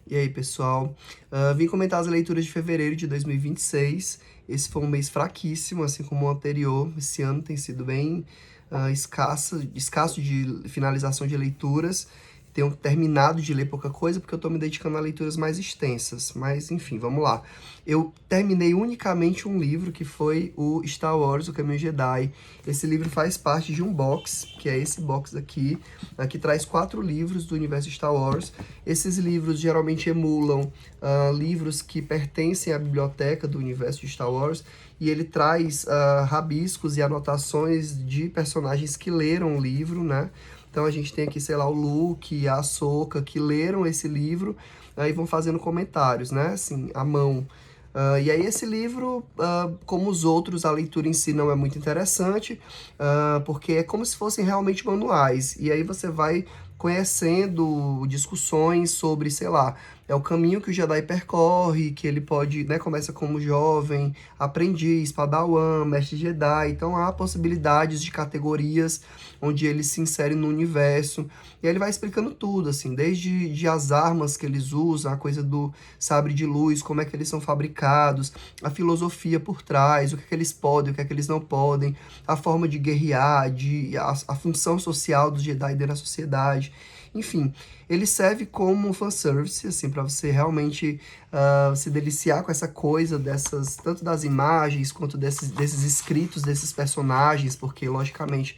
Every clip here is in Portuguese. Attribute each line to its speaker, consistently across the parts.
Speaker 1: E aí, pessoal? Vim comentar as leituras de fevereiro de 2026. Esse foi um mês fraquíssimo, assim como o anterior. Esse ano tem sido bem escasso de finalização de leituras. Tenho terminado de ler pouca coisa porque eu tô me dedicando a leituras mais extensas. Mas, enfim, vamos lá. Eu terminei unicamente um livro que foi o Star Wars, O Caminho Jedi. Esse livro faz parte de um box, que é esse box aqui, que traz 4 livros do universo Star Wars. Esses livros geralmente emulam livros que pertencem à biblioteca do universo de Star Wars, e ele traz rabiscos e anotações de personagens que leram o livro, né? Então a gente tem aqui, sei lá, o Luke e a Ahsoka que leram esse livro, aí vão fazendo comentários, né? Assim, à mão. E aí esse livro, como os outros, a leitura em si não é muito interessante, porque é como se fossem realmente manuais. E aí você vai conhecendo discussões sobre, sei lá, é o caminho que o Jedi percorre, que ele pode, né, começa como jovem, aprendiz, padawan, mestre Jedi. Então há possibilidades de categorias onde ele se insere no universo. E aí ele vai explicando tudo, assim, desde as armas que eles usam, a coisa do sabre de luz, como é que eles são fabricados, a filosofia por trás, o que é que eles podem, o que é que eles não podem, a forma de guerrear, a função social dos Jedi dentro da sociedade. Enfim, ele serve como um fanservice, assim, para você realmente se deliciar com essa coisa dessas, tanto das imagens quanto desses escritos desses personagens, porque, logicamente,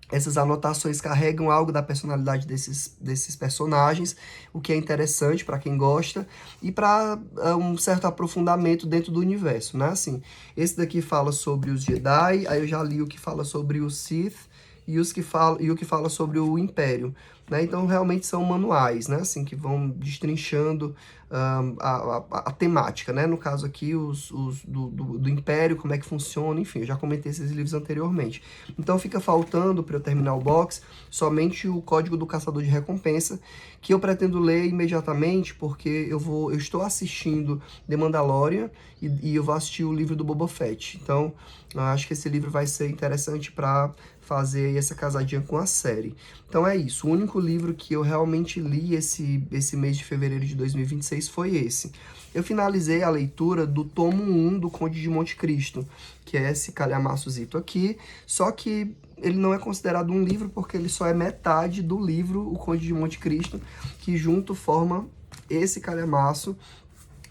Speaker 1: essas anotações carregam algo da personalidade desses personagens, o que é interessante para quem gosta, e para um certo aprofundamento dentro do universo, né? Assim, esse daqui fala sobre os Jedi, aí eu já li o que fala sobre os Sith, e o que fala sobre o Império, né? Então, realmente são manuais, né? Assim, que vão destrinchando a temática, né? No caso aqui, os do Império, como é que funciona, enfim, eu já comentei esses livros anteriormente. Então fica faltando para eu terminar o box somente o Código do Caçador de Recompensa, que eu pretendo ler imediatamente, porque eu estou assistindo The Mandalorian e eu vou assistir o livro do Boba Fett. Então, eu acho que esse livro vai ser interessante para fazer essa casadinha com a série. Então é isso, o único livro que eu realmente li esse mês de fevereiro de 2026 foi esse. Eu finalizei a leitura do tomo 1 do Conde de Monte Cristo, que é esse calhamaçozito aqui, só que ele não é considerado um livro porque ele só é metade do livro O Conde de Monte Cristo, que junto forma esse calhamaço.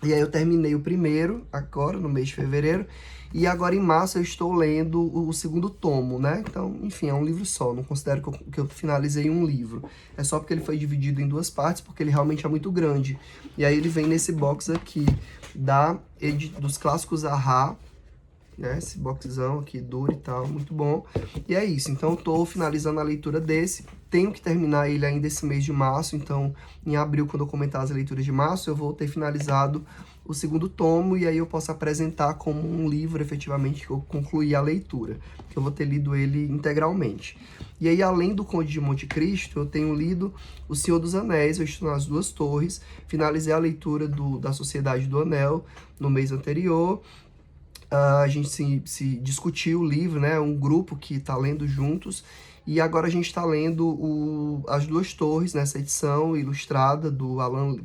Speaker 1: E aí eu terminei o primeiro, agora, no mês de fevereiro, e agora em março eu estou lendo o segundo tomo, né? Então, enfim, é um livro só, não considero que eu finalizei um livro. É só porque ele foi dividido em 2 partes, porque ele realmente é muito grande. E aí ele vem nesse box aqui, dos clássicos Ahá, né? Esse boxzão aqui duro e tal, muito bom. E é isso, então eu tô finalizando a leitura desse, tenho que terminar ele ainda esse mês de março, então em abril, quando eu comentar as leituras de março, eu vou ter finalizado o segundo tomo, e aí eu posso apresentar como um livro, efetivamente, que eu concluí a leitura, que eu vou ter lido ele integralmente. E aí, além do Conde de Monte Cristo, eu tenho lido O Senhor dos Anéis, eu estou nas Duas Torres, finalizei a leitura da Sociedade do Anel no mês anterior. A gente se discutiu o livro, né? Um grupo que está lendo juntos. E agora a gente está lendo As Duas Torres, nessa edição ilustrada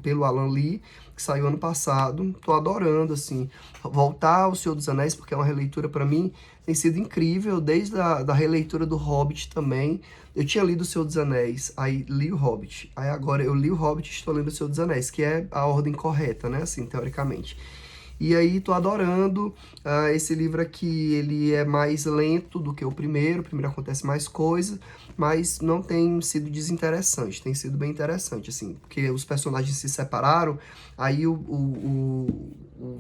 Speaker 1: pelo Alan Lee, que saiu ano passado. Tô adorando, assim, voltar ao Senhor dos Anéis, porque é uma releitura para mim, tem sido incrível, desde da releitura do Hobbit também. Eu tinha lido O Senhor dos Anéis, aí li o Hobbit. Aí agora eu li o Hobbit e estou lendo O Senhor dos Anéis, que é a ordem correta, né, assim, teoricamente. E aí tô adorando. Esse livro aqui, ele é mais lento do que o primeiro acontece mais coisa, mas não tem sido desinteressante, tem sido bem interessante, assim, porque os personagens se separaram, aí o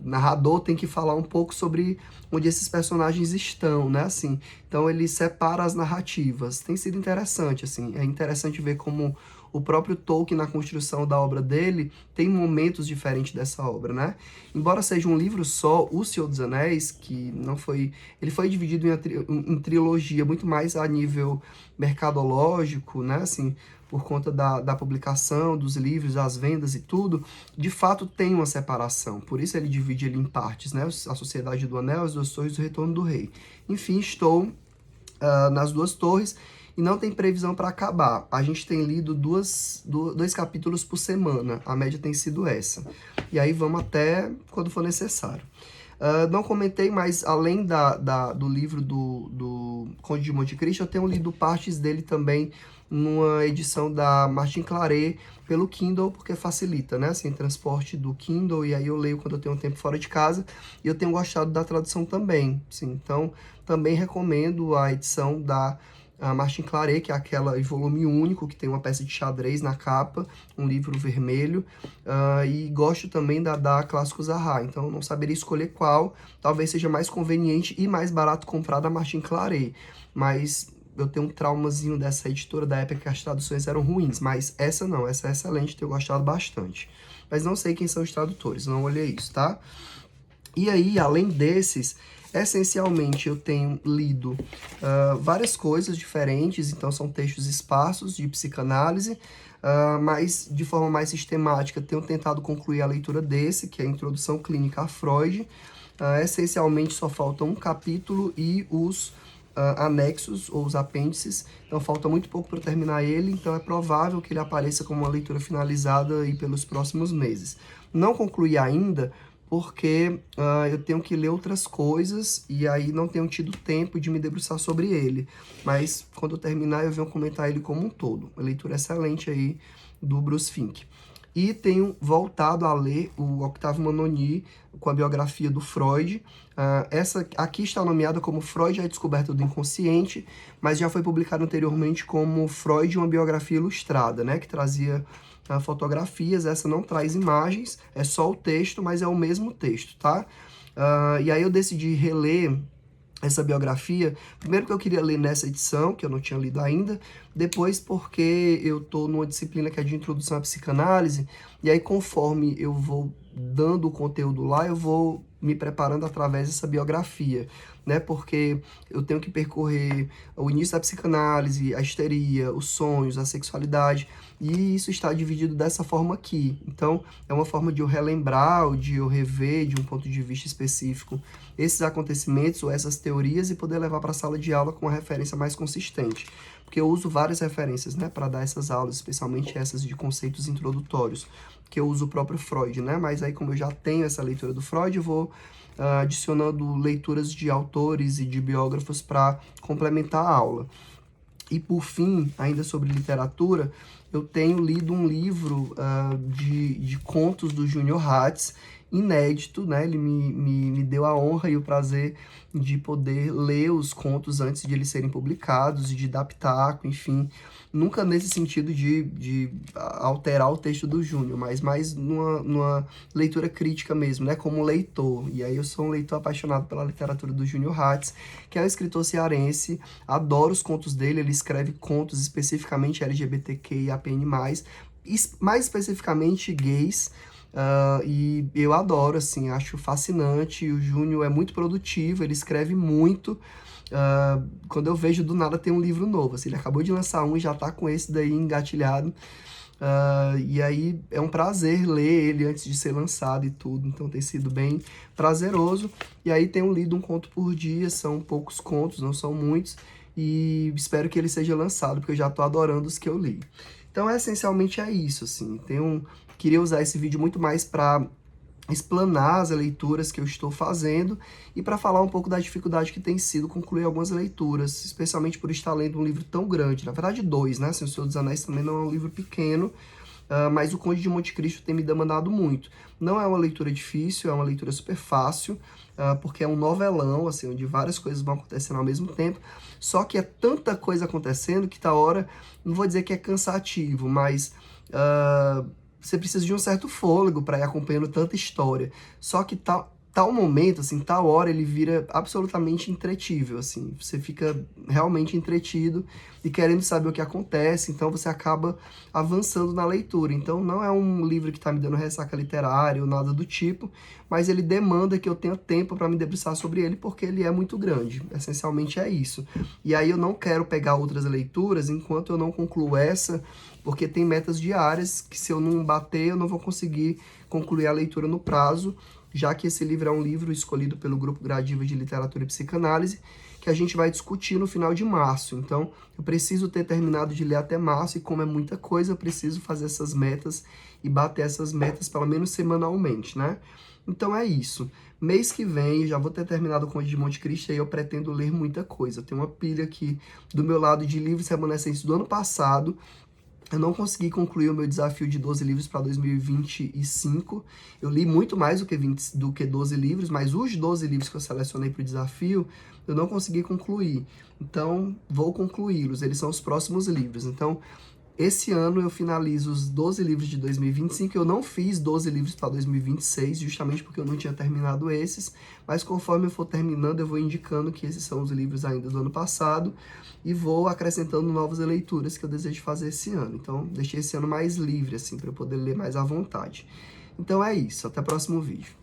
Speaker 1: narrador tem que falar um pouco sobre onde esses personagens estão, né, assim, então ele separa as narrativas, tem sido interessante, assim, é interessante ver como o próprio Tolkien, na construção da obra dele, tem momentos diferentes dessa obra, né? Embora seja um livro só, O Senhor dos Anéis, que não foi... Ele foi dividido em trilogia, muito mais a nível mercadológico, né? Assim, por conta da publicação dos livros, das vendas e tudo, de fato tem uma separação. Por isso ele divide ele em partes, né? A Sociedade do Anel, As Duas Torres e o Retorno do Rei. Enfim, estou nas Duas Torres, e não tem previsão para acabar. A gente tem lido dois capítulos por semana, a média tem sido essa. E aí vamos até quando for necessário. Não comentei, mas além do livro do Conde de Monte Cristo, eu tenho lido partes dele também numa edição da Martin Claret pelo Kindle, porque facilita, né? Assim, transporte do Kindle, e aí eu leio quando eu tenho um tempo fora de casa, e eu tenho gostado da tradução também, sim. Então, também recomendo a edição da Martin Claret, que é aquela em volume único, que tem uma peça de xadrez na capa, um livro vermelho, e gosto também da Clássico Zaha, então eu não saberia escolher qual, talvez seja mais conveniente e mais barato comprar da Martin Claret, mas eu tenho um traumazinho dessa editora da época que as traduções eram ruins, mas essa não, essa é excelente, tenho gostado bastante. Mas não sei quem são os tradutores, não olhei isso, tá? E aí, além desses, essencialmente eu tenho lido várias coisas diferentes, então são textos esparsos de psicanálise, mas de forma mais sistemática tenho tentado concluir a leitura desse, que é a Introdução Clínica a Freud. Essencialmente só falta um capítulo e os anexos ou os apêndices, então falta muito pouco para terminar ele, então é provável que ele apareça como uma leitura finalizada aí pelos próximos meses. Não concluí ainda, porque eu tenho que ler outras coisas e aí não tenho tido tempo de me debruçar sobre ele. Mas quando eu terminar, eu venho comentar ele como um todo. Uma leitura excelente aí do Bruce Fink. E tenho voltado a ler o Octave Mononi com a biografia do Freud. Essa aqui está nomeada como Freud e a Descoberta do Inconsciente, mas já foi publicada anteriormente como Freud, uma biografia ilustrada, né, que trazia fotografias. Essa não traz imagens, é só o texto, mas é o mesmo texto, tá? E aí eu decidi reler essa biografia, primeiro que eu queria ler nessa edição, que eu não tinha lido ainda, depois porque eu tô numa disciplina que é de introdução à psicanálise, e aí conforme eu vou dando o conteúdo lá, eu vou me preparando através dessa biografia, né, porque eu tenho que percorrer o início da psicanálise, a histeria, os sonhos, a sexualidade, e isso está dividido dessa forma aqui. Então, é uma forma de eu relembrar, ou de eu rever de um ponto de vista específico esses acontecimentos ou essas teorias e poder levar para a sala de aula com uma referência mais consistente. Porque eu uso várias referências, né, para dar essas aulas, especialmente essas de conceitos introdutórios, que eu uso o próprio Freud, né, mas aí como eu já tenho essa leitura do Freud, eu vou adicionando leituras de autores e de biógrafos para complementar a aula. E por fim, ainda sobre literatura, eu tenho lido um livro de contos do Júnior Hatz, inédito, né? Ele me deu a honra e o prazer de poder ler os contos antes de eles serem publicados e de dar pitaco, enfim. Nunca nesse sentido de alterar o texto do Júnior, mas mais numa leitura crítica mesmo, né? Como leitor. E aí eu sou um leitor apaixonado pela literatura do Júnior Hatz, que é um escritor cearense, adoro os contos dele, ele escreve contos especificamente LGBTQIAPN+, mais especificamente gays, e eu adoro, assim, acho fascinante. O Júnior é muito produtivo, ele escreve muito. Quando eu vejo, do nada tem um livro novo, assim, ele acabou de lançar um e já tá com esse daí engatilhado. E aí é um prazer ler ele antes de ser lançado e tudo, então tem sido bem prazeroso. E aí tenho lido um conto por dia, são poucos contos, não são muitos, e espero que ele seja lançado, porque eu já tô adorando os que eu li. Então, essencialmente é isso, assim, queria usar esse vídeo muito mais para explanar as leituras que eu estou fazendo e para falar um pouco da dificuldade que tem sido concluir algumas leituras, especialmente por estar lendo um livro tão grande, na verdade dois, né, assim, O Senhor dos Anéis também não é um livro pequeno, mas o Conde de Monte Cristo tem me demandado muito. Não é uma leitura difícil, é uma leitura super fácil, porque é um novelão, assim, onde várias coisas vão acontecendo ao mesmo tempo, só que é tanta coisa acontecendo que tá hora, não vou dizer que é cansativo, mas você precisa de um certo fôlego para ir acompanhando tanta história. Só que tal momento, assim, tal hora, ele vira absolutamente entretível, assim. Você fica realmente entretido e querendo saber o que acontece, então você acaba avançando na leitura. Então não é um livro que está me dando ressaca literária ou nada do tipo, mas ele demanda que eu tenha tempo para me debruçar sobre ele, porque ele é muito grande. Essencialmente é isso. E aí eu não quero pegar outras leituras enquanto eu não concluo essa, porque tem metas diárias que se eu não bater, eu não vou conseguir concluir a leitura no prazo, já que esse livro é um livro escolhido pelo Grupo Gradiva de Literatura e Psicanálise, que a gente vai discutir no final de março. Então, eu preciso ter terminado de ler até março, e como é muita coisa, eu preciso fazer essas metas e bater essas metas pelo menos semanalmente, né? Então é isso. Mês que vem eu já vou ter terminado o Conde de Monte Cristo e aí eu pretendo ler muita coisa. Eu tenho uma pilha aqui do meu lado de livros remanescentes do ano passado. Eu não consegui concluir o meu desafio de 12 livros para 2025. Eu li muito mais do que 12 livros, mas os 12 livros que eu selecionei para o desafio, eu não consegui concluir. Então, vou concluí-los. Eles são os próximos livros. Então, esse ano eu finalizo os 12 livros de 2025. Eu não fiz 12 livros para 2026, justamente porque eu não tinha terminado esses, mas conforme eu for terminando, eu vou indicando que esses são os livros ainda do ano passado e vou acrescentando novas leituras que eu desejo fazer esse ano. Então, deixei esse ano mais livre, assim, para eu poder ler mais à vontade. Então é isso, até o próximo vídeo.